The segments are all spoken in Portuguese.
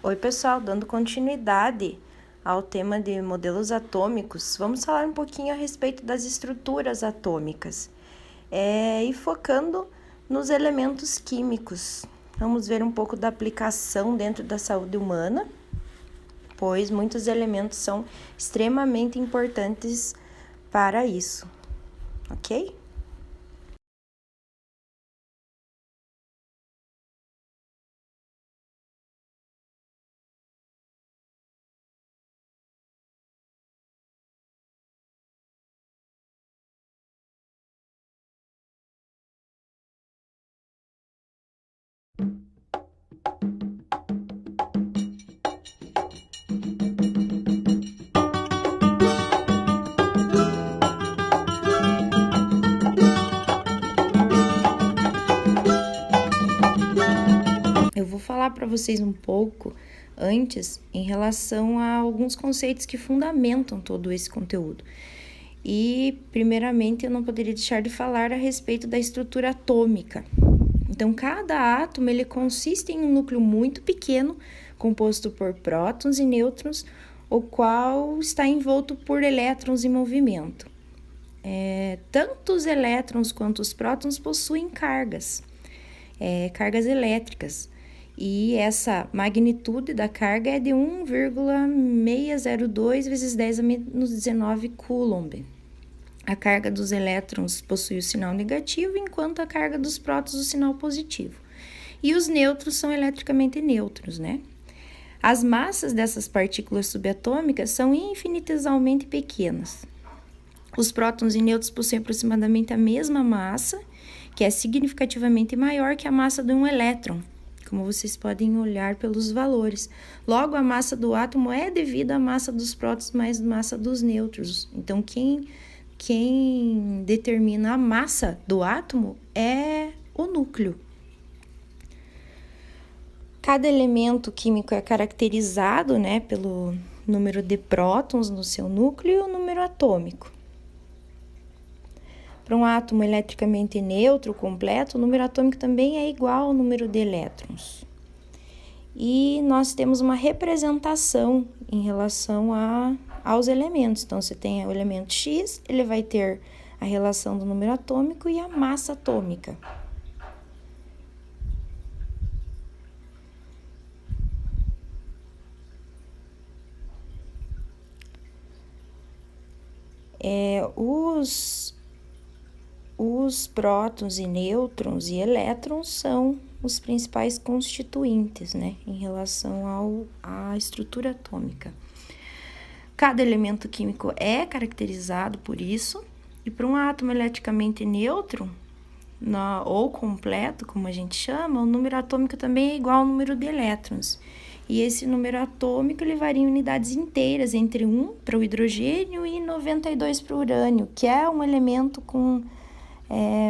Oi, pessoal, dando continuidade ao tema de modelos atômicos, vamos falar um pouquinho a respeito das estruturas atômicas e focando nos elementos químicos. Vamos ver um pouco da aplicação dentro da saúde humana, pois muitos elementos são extremamente importantes para isso, ok? Eu vou falar para vocês um pouco antes em relação a alguns conceitos que fundamentam todo esse conteúdo. E, primeiramente, eu não poderia deixar de falar a respeito da estrutura atômica. Então, cada átomo ele consiste em um núcleo muito pequeno, composto por prótons e nêutrons, o qual está envolto por elétrons em movimento. Tanto os elétrons quanto os prótons possuem cargas elétricas, e essa magnitude da carga é de 1,602 vezes 10 a menos 19 coulomb. A carga dos elétrons possui o sinal negativo, enquanto a carga dos prótons o sinal positivo. E os nêutrons são eletricamente neutros, né? As massas dessas partículas subatômicas são infinitesimalmente pequenas. Os prótons e nêutrons possuem aproximadamente a mesma massa, que é significativamente maior que a massa de um elétron, como vocês podem olhar pelos valores. Logo, a massa do átomo é devida à massa dos prótons mais massa dos nêutrons. Então, quem determina a massa do átomo é o núcleo. Cada elemento químico é caracterizado, pelo número de prótons no seu núcleo e o número atômico. Para um átomo eletricamente neutro completo, o número atômico também é igual ao número de elétrons. E nós temos uma representação em relação aos elementos. Então, você tem o elemento X, ele vai ter a relação do número atômico e a massa atômica. Os prótons e nêutrons e elétrons são os principais constituintes, em relação à estrutura atômica. Cada elemento químico é caracterizado por isso, e para um átomo eletricamente neutro, ou completo, como a gente chama, o número atômico também é igual ao número de elétrons. E esse número atômico ele varia em unidades inteiras, entre 1 para o hidrogênio e 92 para o urânio, que é um elemento com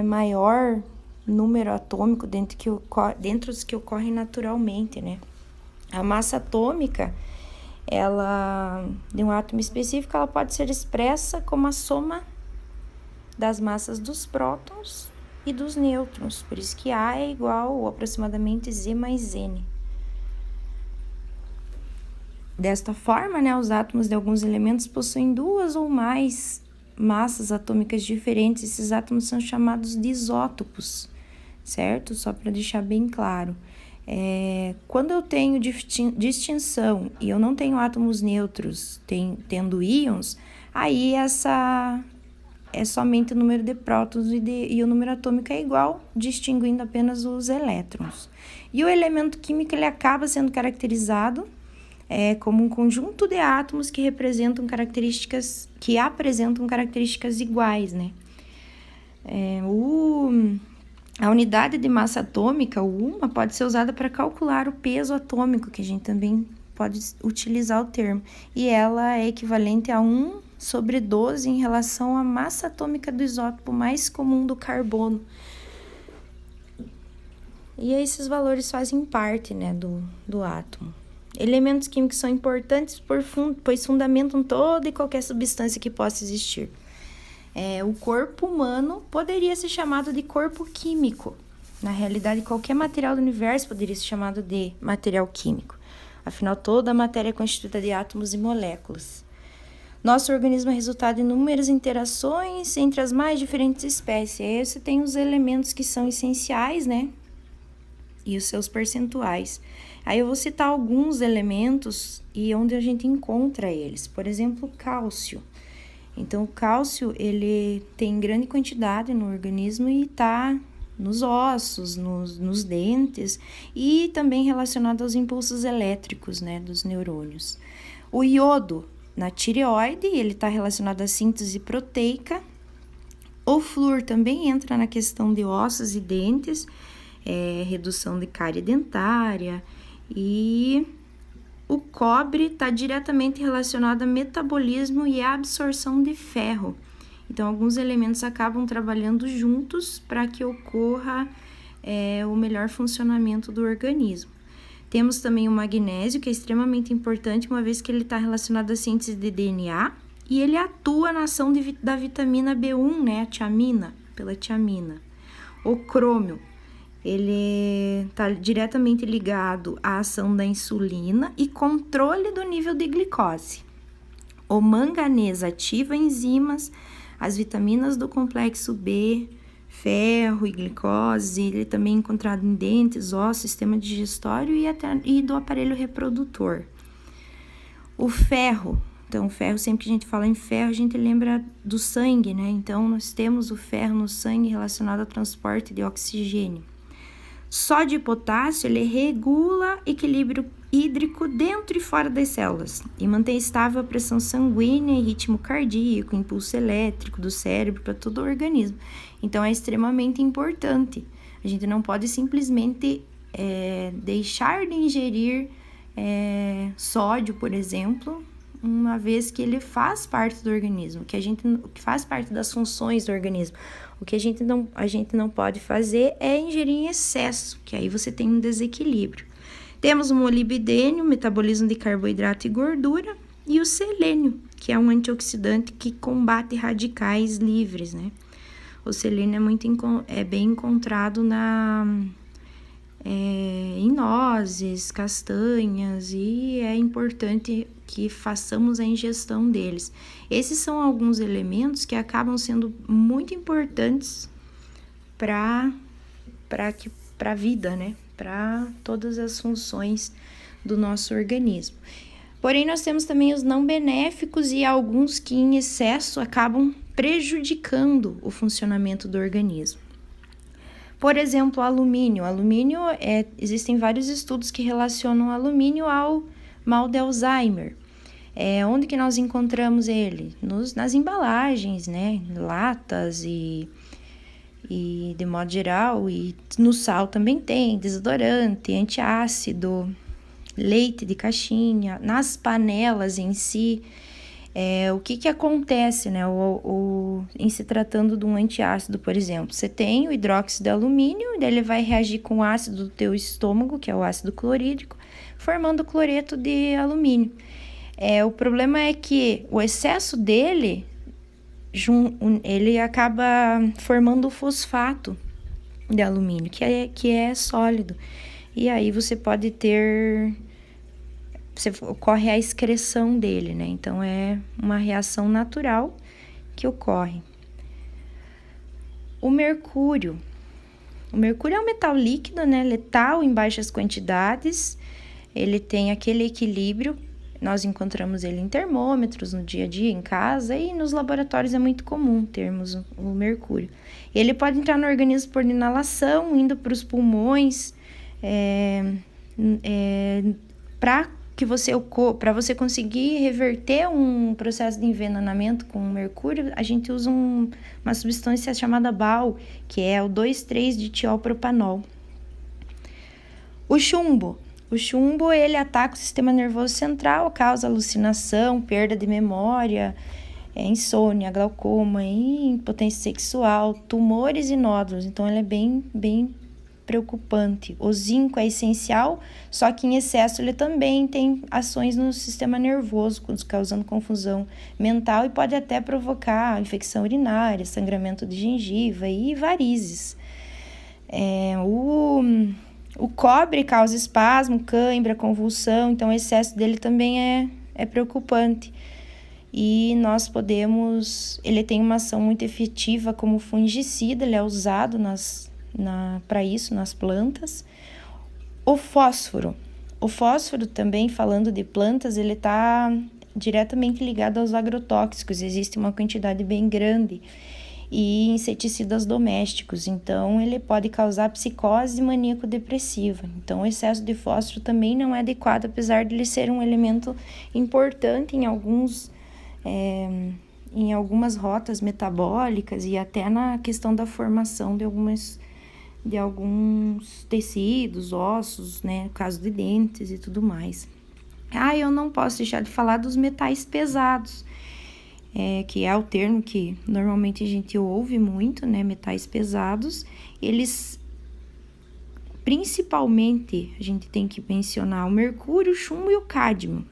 maior número atômico dentro dos que ocorrem naturalmente, A massa atômica, de um átomo específico, ela pode ser expressa como a soma das massas dos prótons e dos nêutrons, por isso que A é igual a aproximadamente Z mais N. Desta forma, os átomos de alguns elementos possuem duas ou mais massas atômicas diferentes. Esses átomos são chamados de isótopos, certo? Só para deixar bem claro. Quando eu tenho distinção e eu não tenho átomos neutros tendo íons, aí essa é somente o número de prótons e o número atômico é igual, distinguindo apenas os elétrons. E o elemento químico ele acaba sendo caracterizado como um conjunto de átomos que apresentam características iguais, A unidade de massa atômica, o UMA, pode ser usada para calcular o peso atômico, que a gente também pode utilizar o termo, e ela é equivalente a 1/12 em relação à massa atômica do isótopo mais comum do carbono. E esses valores fazem parte, do átomo. Elementos químicos são importantes pois fundamentam toda e qualquer substância que possa existir. O corpo humano poderia ser chamado de corpo químico. Na realidade, qualquer material do universo poderia ser chamado de material químico. Afinal, toda a matéria é constituída de átomos e moléculas. Nosso organismo é resultado de inúmeras interações entre as mais diferentes espécies. Aí você tem os elementos que são essenciais, né? E os seus percentuais. Aí eu vou citar alguns elementos e onde a gente encontra eles. Por exemplo, o cálcio. Então, o cálcio, ele tem grande quantidade no organismo e está nos ossos, nos dentes e também relacionado aos impulsos elétricos, né, dos neurônios. O iodo, na tireoide, ele está relacionado à síntese proteica. O flúor também entra na questão de ossos e dentes, redução de cárie dentária, e o cobre está diretamente relacionado a metabolismo e absorção de ferro. Então, alguns elementos acabam trabalhando juntos para que ocorra o melhor funcionamento do organismo. Temos também o magnésio, que é extremamente importante, uma vez que ele está relacionado à síntese de DNA, e ele atua na ação da vitamina B1, né, a tiamina, pela tiamina. O crômio, ele está diretamente ligado à ação da insulina e controle do nível de glicose. O manganês ativa enzimas, as vitaminas do complexo B, ferro e glicose. Ele também é encontrado em dentes, ossos, sistema digestório e do aparelho reprodutor. O ferro, então o ferro, sempre que a gente fala em ferro, a gente lembra do sangue, né? Então nós temos o ferro no sangue relacionado ao transporte de oxigênio. Sódio e potássio, ele regula equilíbrio hídrico dentro e fora das células e mantém estável a pressão sanguínea e ritmo cardíaco, impulso elétrico do cérebro para todo o organismo. Então, é extremamente importante. A gente não pode simplesmente deixar de ingerir sódio, por exemplo, uma vez que ele faz parte do organismo, que faz parte das funções do organismo. O que a gente não pode fazer é ingerir em excesso, que aí você tem um desequilíbrio. Temos o molibdênio, metabolismo de carboidrato e gordura, e o selênio, que é um antioxidante que combate radicais livres, né? O selênio é bem encontrado em nozes, castanhas, e é importante que façamos a ingestão deles. Esses são alguns elementos que acabam sendo muito importantes para a vida, né? Para todas as funções do nosso organismo. Porém, nós temos também os não benéficos e alguns que em excesso acabam prejudicando o funcionamento do organismo. Por exemplo, o alumínio. Existem vários estudos que relacionam o alumínio ao mal de Alzheimer. Onde que nós encontramos ele? Nas embalagens, né? Latas e de modo geral, e no sal também tem, desodorante, antiácido, leite de caixinha, nas panelas em si. O que acontece, né? Em se tratando de um antiácido, por exemplo, você tem o hidróxido de alumínio, e daí ele vai reagir com o ácido do teu estômago, que é o ácido clorídrico, formando cloreto de alumínio. O problema é que o excesso dele, ele acaba formando o fosfato de alumínio, que é sólido. E aí ocorre a excreção dele, né? Então, é uma reação natural que ocorre. O mercúrio. O mercúrio é um metal líquido, né? Letal em baixas quantidades. Ele tem aquele equilíbrio. Nós encontramos ele em termômetros no dia a dia, em casa, e nos laboratórios é muito comum termos o mercúrio. Ele pode entrar no organismo por inalação, indo para os pulmões, para você conseguir reverter um processo de envenenamento com mercúrio, a gente usa uma substância chamada BAL, que é o 2,3-ditiolpropanol. O chumbo. O chumbo, ele ataca o sistema nervoso central, causa alucinação, perda de memória, insônia, glaucoma, impotência sexual, tumores e nódulos. Então, ele é bem, bem preocupante. O zinco é essencial, só que em excesso ele também tem ações no sistema nervoso, causando confusão mental e pode até provocar infecção urinária, sangramento de gengiva e varizes. O cobre causa espasmo, cãibra, convulsão, então o excesso dele também é preocupante. E nós ele tem uma ação muito efetiva como fungicida, ele é usado para isso nas plantas. O fósforo também, falando de plantas, ele está diretamente ligado aos agrotóxicos, existe uma quantidade bem grande, e inseticidas domésticos, então ele pode causar psicose maníaco-depressiva. Então o excesso de fósforo também não é adequado, apesar de ele ser um elemento importante em algumas rotas metabólicas e até na questão da formação de alguns tecidos, ossos, né, no caso de dentes e tudo mais. Eu não posso deixar de falar dos metais pesados, que é o termo que normalmente a gente ouve muito, né, metais pesados. Eles, principalmente, a gente tem que mencionar o mercúrio, o chumbo e o cádmio.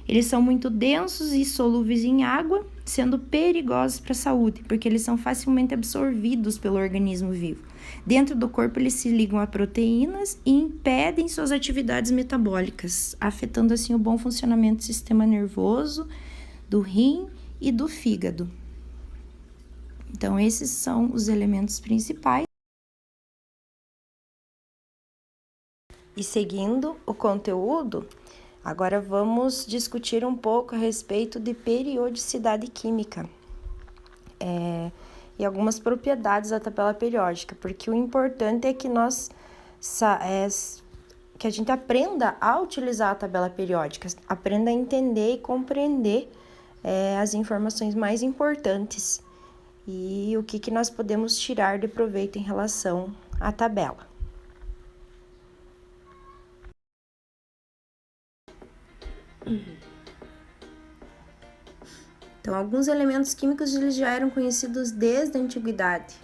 Eles são muito densos e solúveis em água, sendo perigosos para a saúde, porque eles são facilmente absorvidos pelo organismo vivo. Dentro do corpo, eles se ligam a proteínas e impedem suas atividades metabólicas, afetando assim o bom funcionamento do sistema nervoso, do rim e do fígado. Então, esses são os elementos principais. E seguindo o conteúdo, agora vamos discutir um pouco a respeito de periodicidade química e algumas propriedades da tabela periódica, porque o importante é que que a gente aprenda a utilizar a tabela periódica, aprenda a entender e compreender as informações mais importantes e o que nós podemos tirar de proveito em relação à tabela. Então, alguns elementos químicos eles já eram conhecidos desde a antiguidade.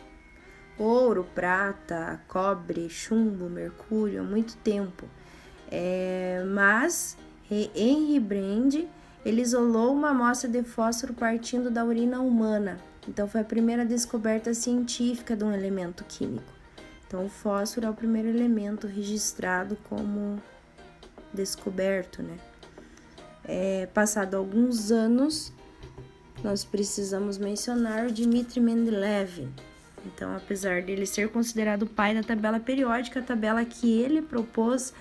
Ouro, prata, cobre, chumbo, mercúrio, há muito tempo. Mas Henry Brand ele isolou uma amostra de fósforo partindo da urina humana. Então, foi a primeira descoberta científica de um elemento químico. Então, o fósforo é o primeiro elemento registrado como descoberto, né? Passado alguns anos, nós precisamos mencionar o Dmitri Mendeleev. Então, apesar dele ser considerado o pai da tabela periódica, a tabela que ele propôs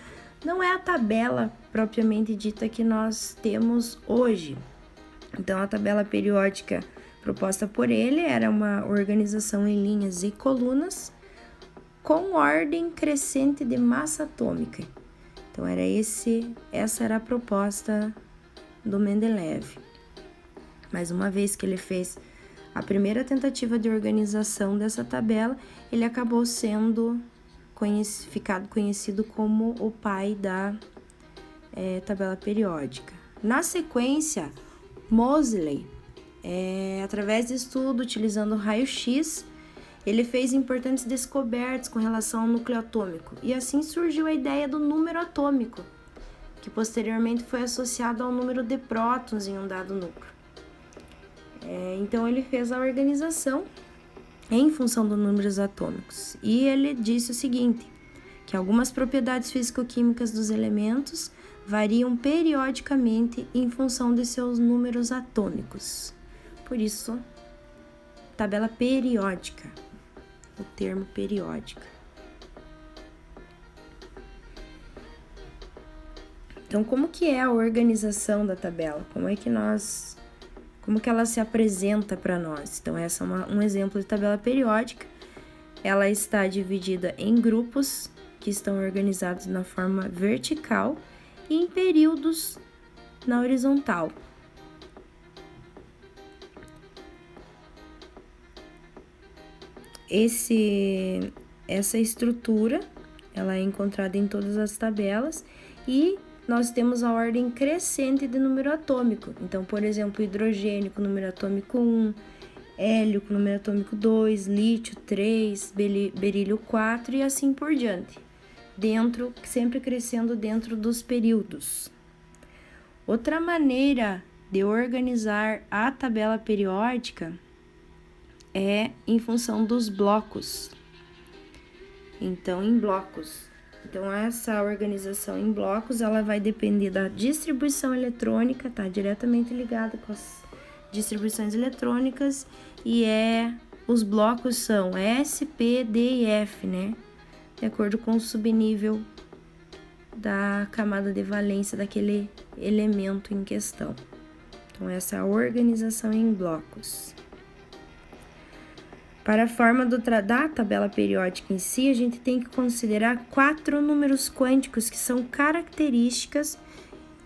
não é a tabela propriamente dita que nós temos hoje. Então, a tabela periódica proposta por ele era uma organização em linhas e colunas com ordem crescente de massa atômica. Então, essa era a proposta do Mendeleev. Mas uma vez que ele fez a primeira tentativa de organização dessa tabela, ele acabou sendo conhecido como o pai da tabela periódica. Na sequência, Moseley, através de estudo utilizando raio-x, ele fez importantes descobertas com relação ao núcleo atômico, e assim surgiu a ideia do número atômico, que posteriormente foi associado ao número de prótons em um dado núcleo. Então, ele fez a organização em função dos números atômicos. E ele disse o seguinte, que algumas propriedades físico-químicas dos elementos variam periodicamente em função de seus números atômicos. Por isso, tabela periódica, o termo periódica. Então, como que é a organização da tabela? Como que ela se apresenta para nós? Então, essa é um exemplo de tabela periódica. Ela está dividida em grupos que estão organizados na forma vertical e em períodos na horizontal. Essa estrutura, ela é encontrada em todas as tabelas e nós temos a ordem crescente de número atômico. Então, por exemplo, hidrogênio com número atômico 1, hélio com número atômico 2, lítio 3, berílio 4 e assim por diante. Sempre crescendo dentro dos períodos. Outra maneira de organizar a tabela periódica é em função dos blocos. Então, em blocos. Então, essa organização em blocos, ela vai depender da distribuição eletrônica, tá? Diretamente ligada com as distribuições eletrônicas, e os blocos são S, P, D e F, né? De acordo com o subnível da camada de valência daquele elemento em questão. Então, essa é a organização em blocos. Para a forma da tabela periódica em si, a gente tem que considerar 4 números quânticos que são características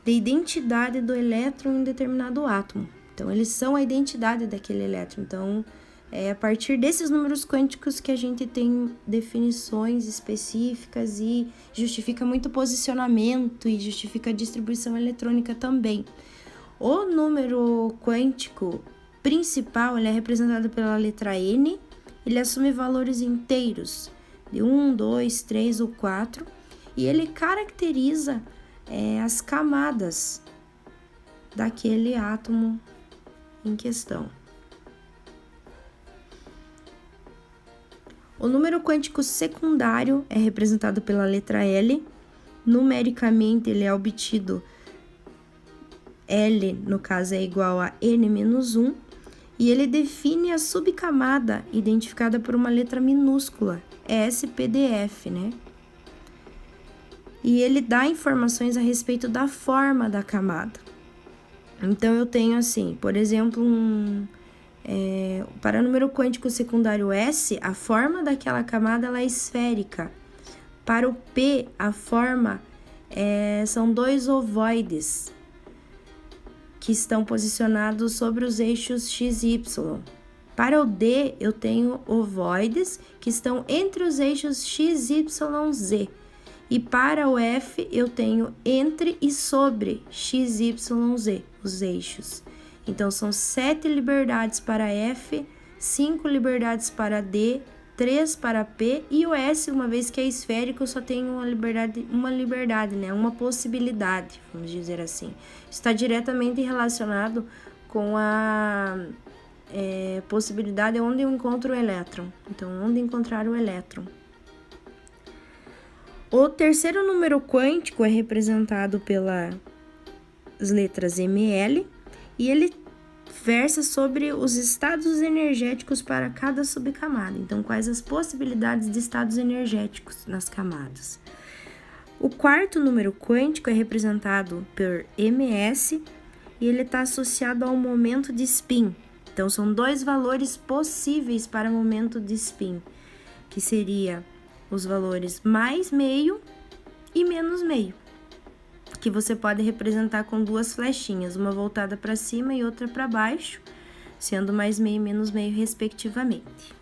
de identidade do elétron em determinado átomo. Então, eles são a identidade daquele elétron. Então, é a partir desses números quânticos que a gente tem definições específicas e justifica muito posicionamento e justifica a distribuição eletrônica também. O número quântico principal, ele é representado pela letra N. Ele assume valores inteiros de 1, 2, 3 ou 4, e ele caracteriza as camadas daquele átomo em questão. O número quântico secundário é representado pela letra L. Numericamente, ele é obtido, L, no caso, é igual a N-1, e ele define a subcamada identificada por uma letra minúscula, SPDF, né? E ele dá informações a respeito da forma da camada. Então, eu tenho assim, por exemplo, para o número quântico secundário S, a forma daquela camada ela é esférica. Para o P, a forma são 2 ovoides, que estão posicionados sobre os eixos x e y. Para o D, eu tenho ovoides que estão entre os eixos x, y, z. E para o F, eu tenho entre e sobre x, y, z, os eixos. Então, são 7 liberdades para F, 5 liberdades para D, 3 para P, e o S, uma vez que é esférico, só tem uma liberdade, né? Uma possibilidade, vamos dizer assim. Está diretamente relacionado com a possibilidade onde eu encontro o elétron. Então, onde encontrar o elétron. O terceiro número quântico é representado pelas letras ML, e ele versa sobre os estados energéticos para cada subcamada. Então, quais as possibilidades de estados energéticos nas camadas. O quarto número quântico é representado por MS, e ele está associado ao momento de spin. Então, são 2 valores possíveis para momento de spin, que seria os valores mais meio e menos meio, que você pode representar com 2 flechinhas, uma voltada para cima e outra para baixo, sendo mais meio e menos meio, respectivamente.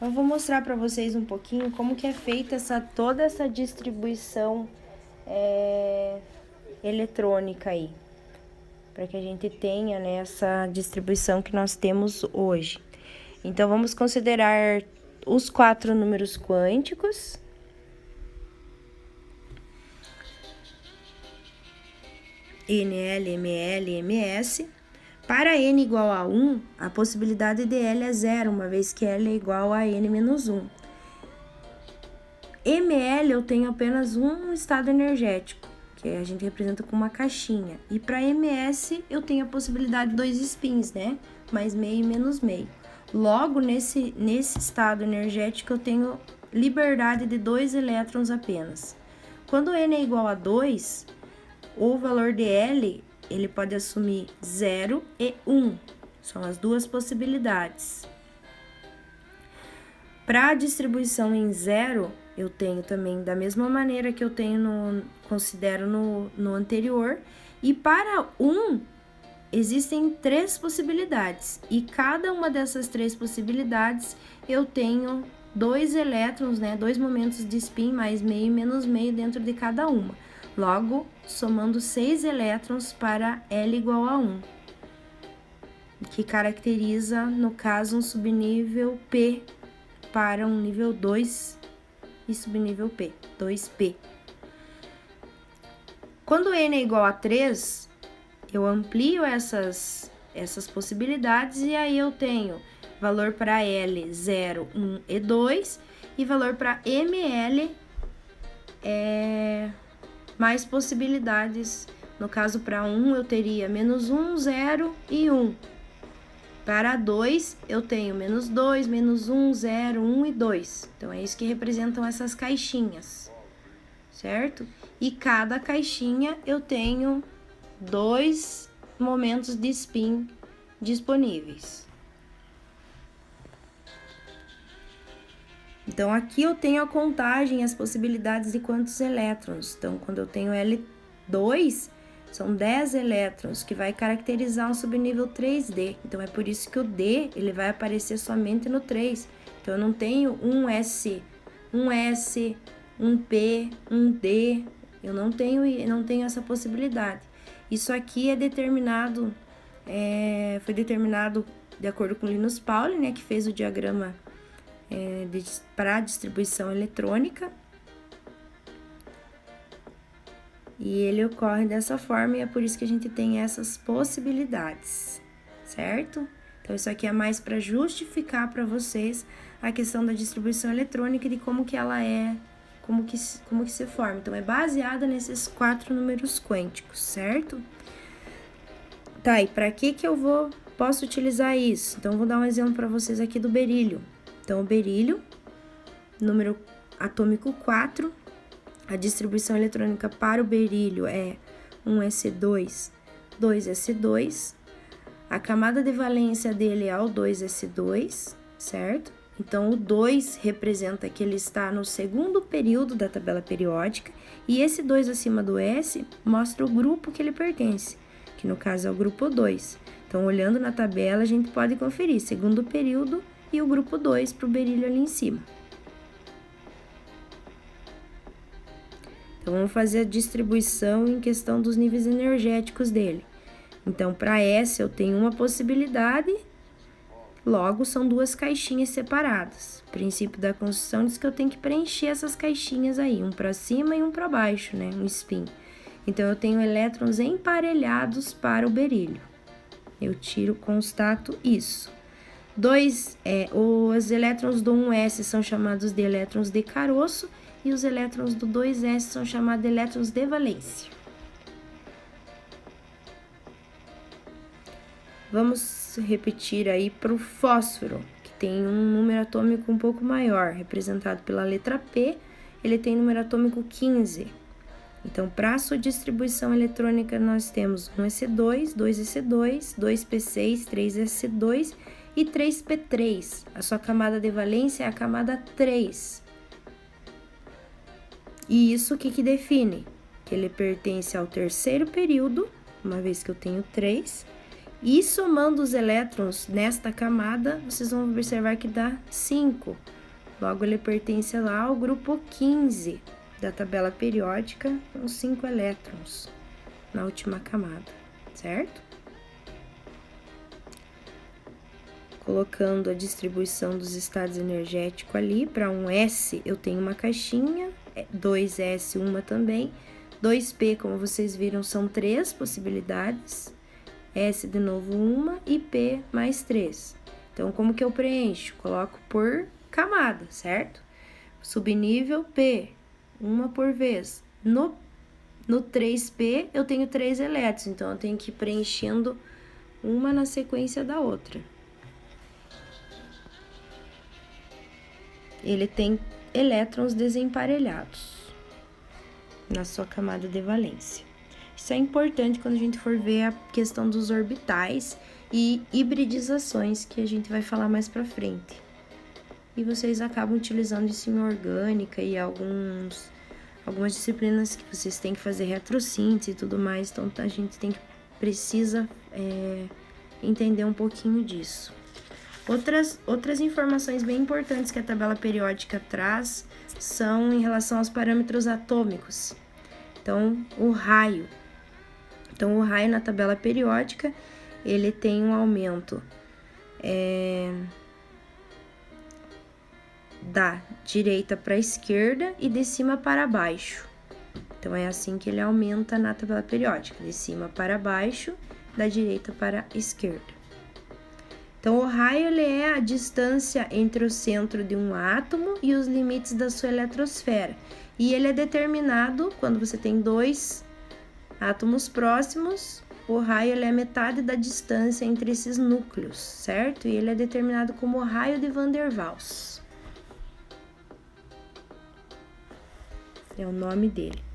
Eu vou mostrar para vocês um pouquinho como que é feita toda essa distribuição eletrônica aí, para que a gente tenha, né, essa distribuição que nós temos hoje. Então, vamos considerar os 4 números quânticos. NL, ML, MS. Para N igual a 1, a possibilidade de L é 0, uma vez que L é igual a N-1. ML eu tenho apenas um estado energético, que a gente representa com uma caixinha. E para MS eu tenho a possibilidade de 2 spins, né? Mais meio e menos meio. Logo, nesse estado energético eu tenho liberdade de 2 elétrons apenas. Quando N é igual a 2, o valor de L ele pode assumir 0 e 1. São as 2 possibilidades. Para a distribuição em 0, eu tenho também da mesma maneira que eu tenho considero no anterior. E para 1, existem 3 possibilidades. E cada uma dessas 3 possibilidades, eu tenho 2 elétrons, né? 2 momentos de spin, mais meio e menos meio dentro de cada uma. Logo, somando 6 elétrons para L igual a 1, que caracteriza, no caso, um subnível P para um nível 2 e subnível P, 2P. Quando N é igual a 3, eu amplio essas possibilidades e aí eu tenho valor para L 0, 1 e 2 e valor para ML mais possibilidades. No caso, para 1 eu teria menos 1, 0 e 1. Para 2 eu tenho menos 2, menos 1, 0, 1 e 2. Então, é isso que representam essas caixinhas, certo? E cada caixinha eu tenho 2 momentos de spin disponíveis. Então, aqui eu tenho a contagem, as possibilidades de quantos elétrons. Então, quando eu tenho L2, são 10 elétrons, que vai caracterizar um subnível 3D. Então, é por isso que o D, ele vai aparecer somente no 3. Então, eu não tenho um S, um P, um D. Eu não tenho essa possibilidade. Isso aqui é determinado, foi determinado de acordo com Linus Pauling, né, que fez o diagrama para distribuição eletrônica, e ele ocorre dessa forma e é por isso que a gente tem essas possibilidades, certo? Então, isso aqui é mais para justificar para vocês a questão da distribuição eletrônica e de como que ela como que se forma. Então, é baseada nesses 4 números quânticos, certo? Tá, e para que eu posso utilizar isso? Então, eu vou dar um exemplo para vocês aqui do berílio. Então, o berílio, número atômico 4, a distribuição eletrônica para o berílio é 1s2, 2s2, a camada de valência dele é o 2s2, certo? Então, o 2 representa que ele está no segundo período da tabela periódica, e esse 2 acima do S mostra o grupo que ele pertence, que no caso é o grupo 2. Então, olhando na tabela, a gente pode conferir segundo período e o grupo 2 para o berílio ali em cima. Então, vamos fazer a distribuição em questão dos níveis energéticos dele. Então, para S eu tenho uma possibilidade, logo são 2 caixinhas separadas. O princípio da construção diz que eu tenho que preencher essas caixinhas aí, um para cima e um para baixo, né, um spin. Então, eu tenho elétrons emparelhados para o berílio. Eu constato isso. Os elétrons do 1s são chamados de elétrons de caroço e os elétrons do 2s são chamados de elétrons de valência. Vamos repetir aí para o fósforo, que tem um número atômico um pouco maior, representado pela letra P, ele tem número atômico 15. Então, para a sua distribuição eletrônica, nós temos 1s2, 2s2, 2p6, 3s2 e 3p3. A sua camada de valência é a camada 3. E isso o que define? Que ele pertence ao terceiro período, uma vez que eu tenho 3. E somando os elétrons nesta camada, vocês vão observar que dá 5. Logo, ele pertence lá ao grupo 15 da tabela periódica, com 5 elétrons na última camada, certo? Colocando a distribuição dos estados energéticos ali, para 1s eu tenho uma caixinha, 2s uma também, 2p, como vocês viram, são 3 possibilidades, S de novo uma e P mais 3. Então, como que eu preencho? Coloco por camada, certo? Subnível P, uma por vez. No 3P, eu tenho 3 elétrons, então eu tenho que ir preenchendo uma na sequência da outra. Ele tem elétrons desemparelhados na sua camada de valência. Isso é importante quando a gente for ver a questão dos orbitais e hibridizações, que a gente vai falar mais pra frente. E vocês acabam utilizando isso em orgânica e algumas disciplinas que vocês têm que fazer retrossíntese e tudo mais, então a gente precisa entender um pouquinho disso. Outras informações bem importantes que a tabela periódica traz são em relação aos parâmetros atômicos. Então, o raio. Então, o raio na tabela periódica, ele tem um aumento da direita para a esquerda e de cima para baixo. Então, é assim que ele aumenta na tabela periódica, de cima para baixo, da direita para a esquerda. Então, o raio ele é a distância entre o centro de um átomo e os limites da sua eletrosfera. E ele é determinado quando você tem dois átomos próximos, o raio ele é metade da distância entre esses núcleos, certo? E ele é determinado como o raio de Van der Waals. É o nome dele.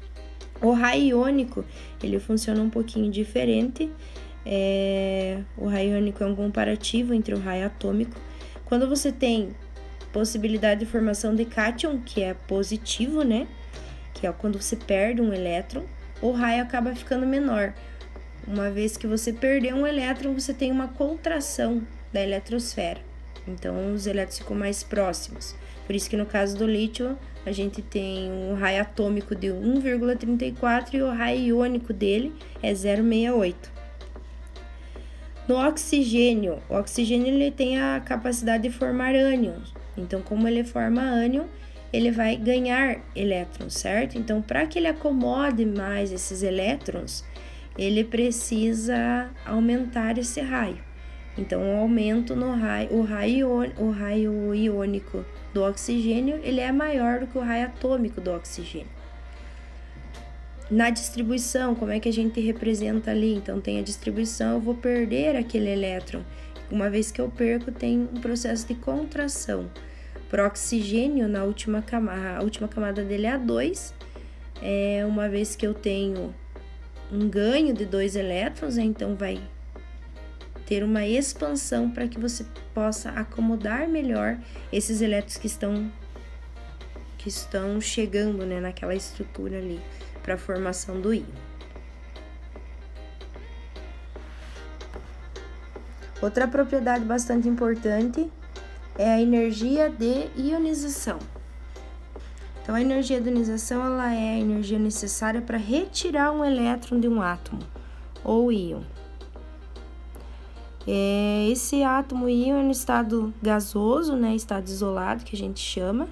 O raio iônico, ele funciona um pouquinho diferente. O raio iônico é um comparativo entre o raio atômico. Quando você tem possibilidade de formação de cátion, que é positivo, né? Que é quando você perde um elétron, o raio acaba ficando menor. Uma vez que você perdeu um elétron, você tem uma contração da eletrosfera. Então, os elétrons ficam mais próximos. Por isso que no caso do lítio, a gente tem um raio atômico de 1,34 e o raio iônico dele é 0,68. No oxigênio, o oxigênio ele tem a capacidade de formar ânions. Então, como ele forma ânion, ele vai ganhar elétrons, certo? Então, para que ele acomode mais esses elétrons, ele precisa aumentar esse raio. Então, o aumento no raio, o raio iônico do oxigênio, ele é maior do que o raio atômico do oxigênio. Na distribuição, como é que a gente representa ali? Então, tem a distribuição, eu vou perder aquele elétron. Uma vez que eu perco, tem um processo de contração. Para o oxigênio, a última camada dele é a 2. Uma vez que eu tenho um ganho de 2 elétrons, então vai ter uma expansão para que você possa acomodar melhor esses elétrons que estão chegando, né, naquela estrutura ali para a formação do íon. Outra propriedade bastante importante é a energia de ionização. Então, a energia de ionização ela é a energia necessária para retirar um elétron de um átomo ou íon. Esse átomo íon é no estado gasoso, né, estado isolado, que a gente chama.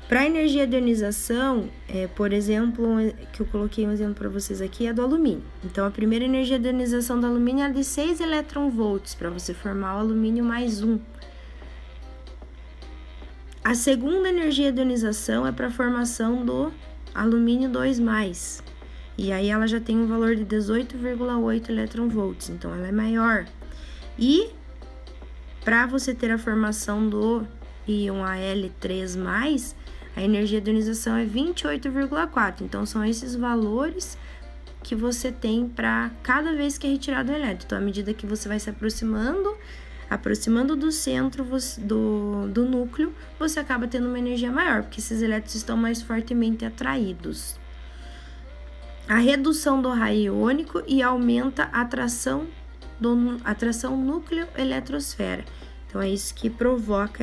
Para a energia de ionização, por exemplo, que eu coloquei um exemplo para vocês aqui, é do alumínio. Então, a primeira energia de ionização do alumínio é de 6 eletronvolts, para você formar o alumínio mais 1. A segunda energia de ionização é para a formação do alumínio 2+. E aí ela já tem um valor de 18,8 eletronvolts, então ela é maior. E para você ter a formação do íon Al3+, a energia de ionização é 28,4. Então são esses valores que você tem para cada vez que é retirado o elétron. Então, à medida que você vai se aproximando do centro do núcleo, você acaba tendo uma energia maior, porque esses elétrons estão mais fortemente atraídos. A redução do raio iônico e aumenta a atração núcleo-eletrosfera. Então, é isso que provoca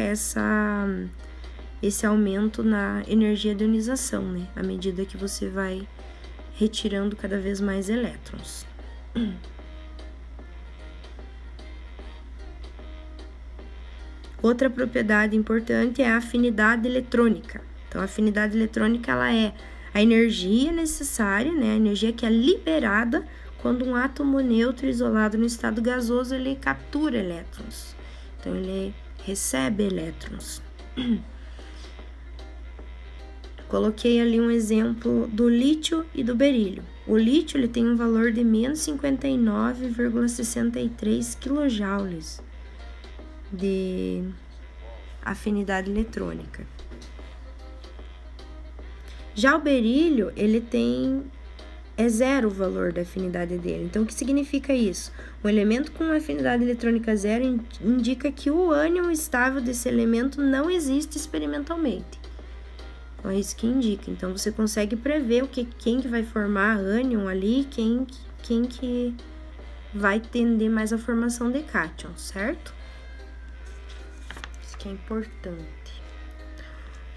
esse aumento na energia de ionização, né? À medida que você vai retirando cada vez mais elétrons. Outra propriedade importante é a afinidade eletrônica. Então, a afinidade eletrônica ela é a energia necessária, né? A energia que é liberada quando um átomo neutro isolado no estado gasoso ele captura elétrons. Então, ele recebe elétrons. Coloquei ali um exemplo do lítio e do berílio. O lítio ele tem um valor de menos 59,63 kJ de afinidade eletrônica. Já o berílio, ele é 0 o valor da afinidade dele. Então, o que significa isso? Um elemento com afinidade eletrônica 0 indica que o ânion estável desse elemento não existe experimentalmente. Então, é isso que indica. Então, você consegue prever quem que vai formar ânion ali, quem que vai tender mais a formação de cátion, certo? Isso que é importante.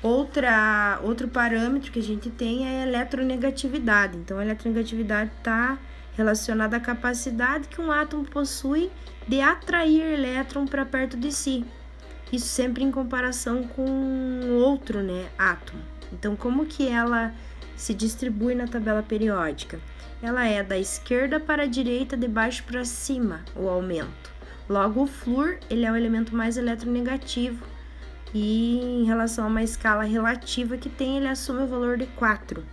Outro parâmetro que a gente tem é a eletronegatividade. Então, a eletronegatividade está relacionada à capacidade que um átomo possui de atrair elétron para perto de si. Isso sempre em comparação com outro, né, átomo. Então, como que ela se distribui na tabela periódica? Ela é da esquerda para a direita, de baixo para cima, o aumento. Logo, o flúor, ele é o elemento mais eletronegativo e em relação a uma escala relativa que tem, ele assume o valor de 4.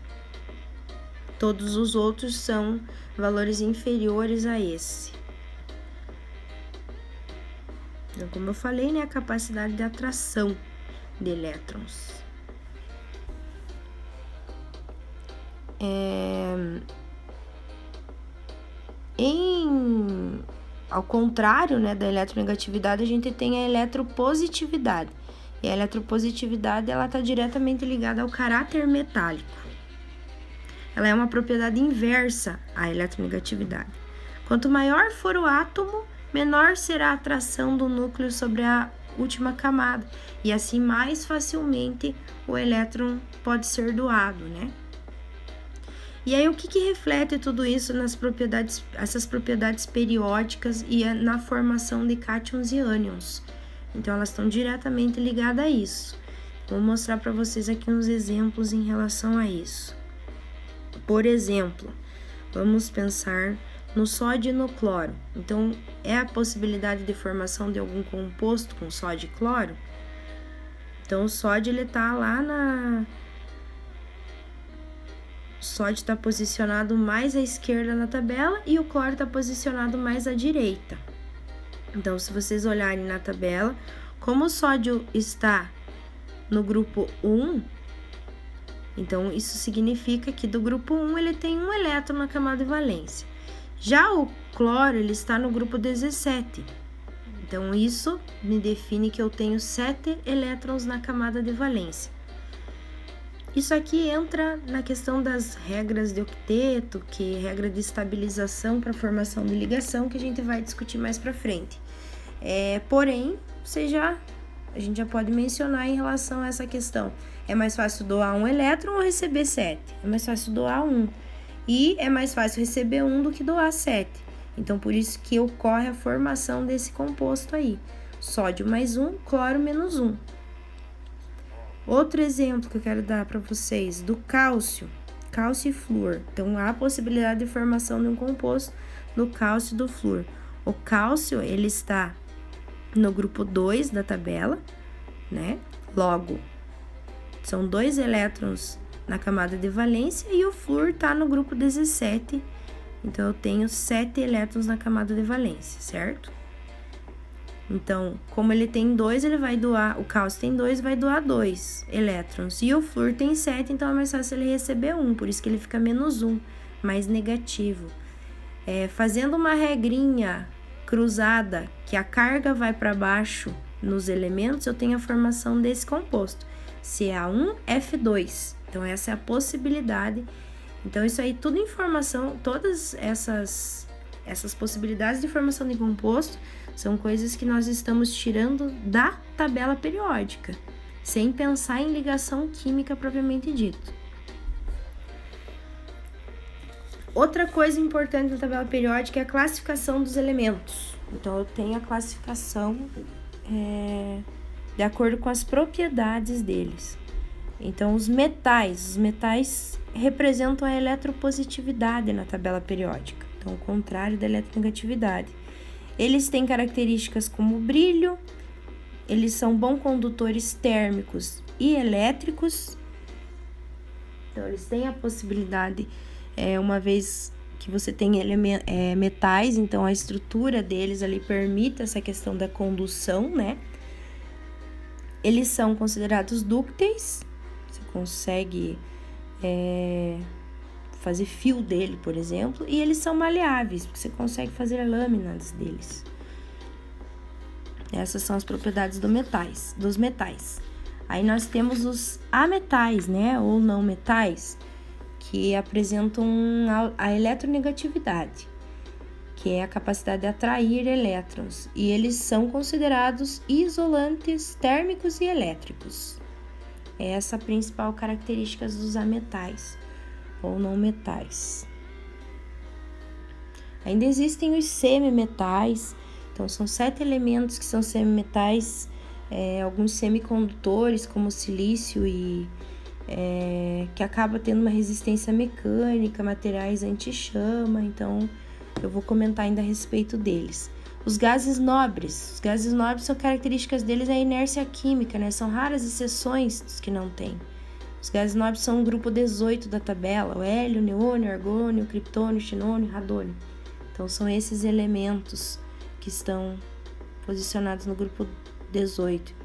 Todos os outros são valores inferiores a esse. Então, como eu falei, né, a capacidade de atração de elétrons. Ao contrário, né, da eletronegatividade, a gente tem a eletropositividade. E a eletropositividade, ela está diretamente ligada ao caráter metálico. Ela é uma propriedade inversa à eletronegatividade. Quanto maior for o átomo, menor será a atração do núcleo sobre a última camada. E assim, mais facilmente, o elétron pode ser doado, né? E aí, o que reflete tudo isso nas propriedades, essas propriedades periódicas e na formação de cátions e ânions? Então, elas estão diretamente ligadas a isso. Vou mostrar para vocês aqui uns exemplos em relação a isso. Por exemplo, vamos pensar no sódio e no cloro. Então, é a possibilidade de formação de algum composto com sódio e cloro? Então, o sódio, ele tá lá O sódio está posicionado mais à esquerda na tabela e o cloro está posicionado mais à direita. Então, se vocês olharem na tabela, como o sódio está no grupo 1, então isso significa que do grupo 1 ele tem um elétron na camada de valência. Já o cloro, ele está no grupo 17. Então, isso me define que eu tenho 7 elétrons na camada de valência. Isso aqui entra na questão das regras de octeto, que é regra de estabilização para formação de ligação, que a gente vai discutir mais para frente. Porém, a gente já pode mencionar em relação a essa questão. É mais fácil doar um elétron ou receber 7? É mais fácil doar 1. E é mais fácil receber 1 do que doar 7. Então, por isso que ocorre a formação desse composto aí. Sódio mais 1, cloro menos 1. Outro exemplo que eu quero dar para vocês, do cálcio e flúor. Então, há a possibilidade de formação de um composto do cálcio e do flúor. O cálcio, ele está no grupo 2 da tabela, né? Logo, são 2 elétrons na camada de valência e o flúor está no grupo 17. Então, eu tenho 7 elétrons na camada de valência, certo? Então, como ele tem 2, ele vai doar, o cálcio tem 2, vai doar 2 elétrons. E o flúor tem 7, então é mais fácil ele receber 1, por isso que ele fica menos 1, mais negativo. Fazendo uma regrinha cruzada, que a carga vai para baixo nos elementos, eu tenho a formação desse composto, Ca1F2. Então, essa é a possibilidade. Então, isso aí, tudo informação, todas essas possibilidades de formação de composto são coisas que nós estamos tirando da tabela periódica, sem pensar em ligação química propriamente dito. Outra coisa importante na tabela periódica é a classificação dos elementos. Então, eu tenho a classificação de acordo com as propriedades deles. Então, os metais representam a eletropositividade na tabela periódica. Então, o contrário da eletronegatividade. Eles têm características como brilho, eles são bons condutores térmicos e elétricos. Então, eles têm a possibilidade, uma vez que você tem metais, então a estrutura deles ali permite essa questão da condução, né? Eles são considerados dúcteis, você consegue fazer fio dele, por exemplo, e eles são maleáveis, porque você consegue fazer lâminas deles. Essas são as propriedades dos metais. Aí nós temos os ametais, né, ou não metais, que apresentam a eletronegatividade, que é a capacidade de atrair elétrons, e eles são considerados isolantes térmicos e elétricos. Essa é a principal característica dos ametais ou não metais. Ainda existem os semimetais, então são 7 elementos que são semimetais, alguns semicondutores como silício e que acaba tendo uma resistência mecânica, materiais anti-chama, então eu vou comentar ainda a respeito deles. Os gases nobres são características deles a inércia química, né? São raras exceções dos que não têm. Os gases nobres são o grupo 18 da tabela, o hélio, neônio, argônio, criptônio, xenônio, radônio. Então são esses elementos que estão posicionados no grupo 18.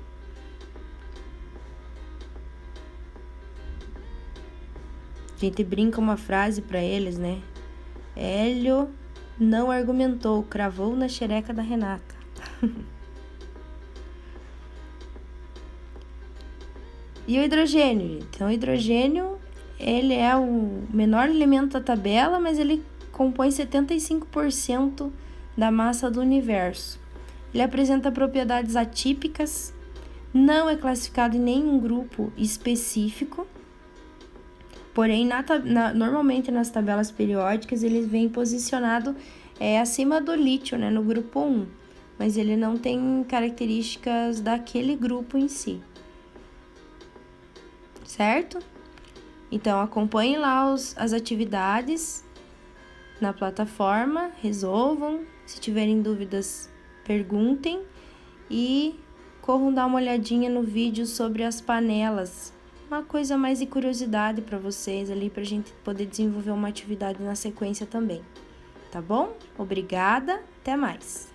A gente brinca uma frase para eles, né? Hélio não argumentou, cravou na xereca da Renata. E o hidrogênio, gente? Então, o hidrogênio, ele é o menor elemento da tabela, mas ele compõe 75% da massa do universo. Ele apresenta propriedades atípicas, não é classificado em nenhum grupo específico, porém, normalmente nas tabelas periódicas, ele vem posicionado acima do lítio, né, no grupo 1, mas ele não tem características daquele grupo em si, certo? Então, acompanhe lá as atividades na plataforma, resolvam, se tiverem dúvidas, perguntem e corram dar uma olhadinha no vídeo sobre as panelas. Uma coisa mais de curiosidade para vocês ali, para a gente poder desenvolver uma atividade na sequência também. Tá bom? Obrigada, até mais!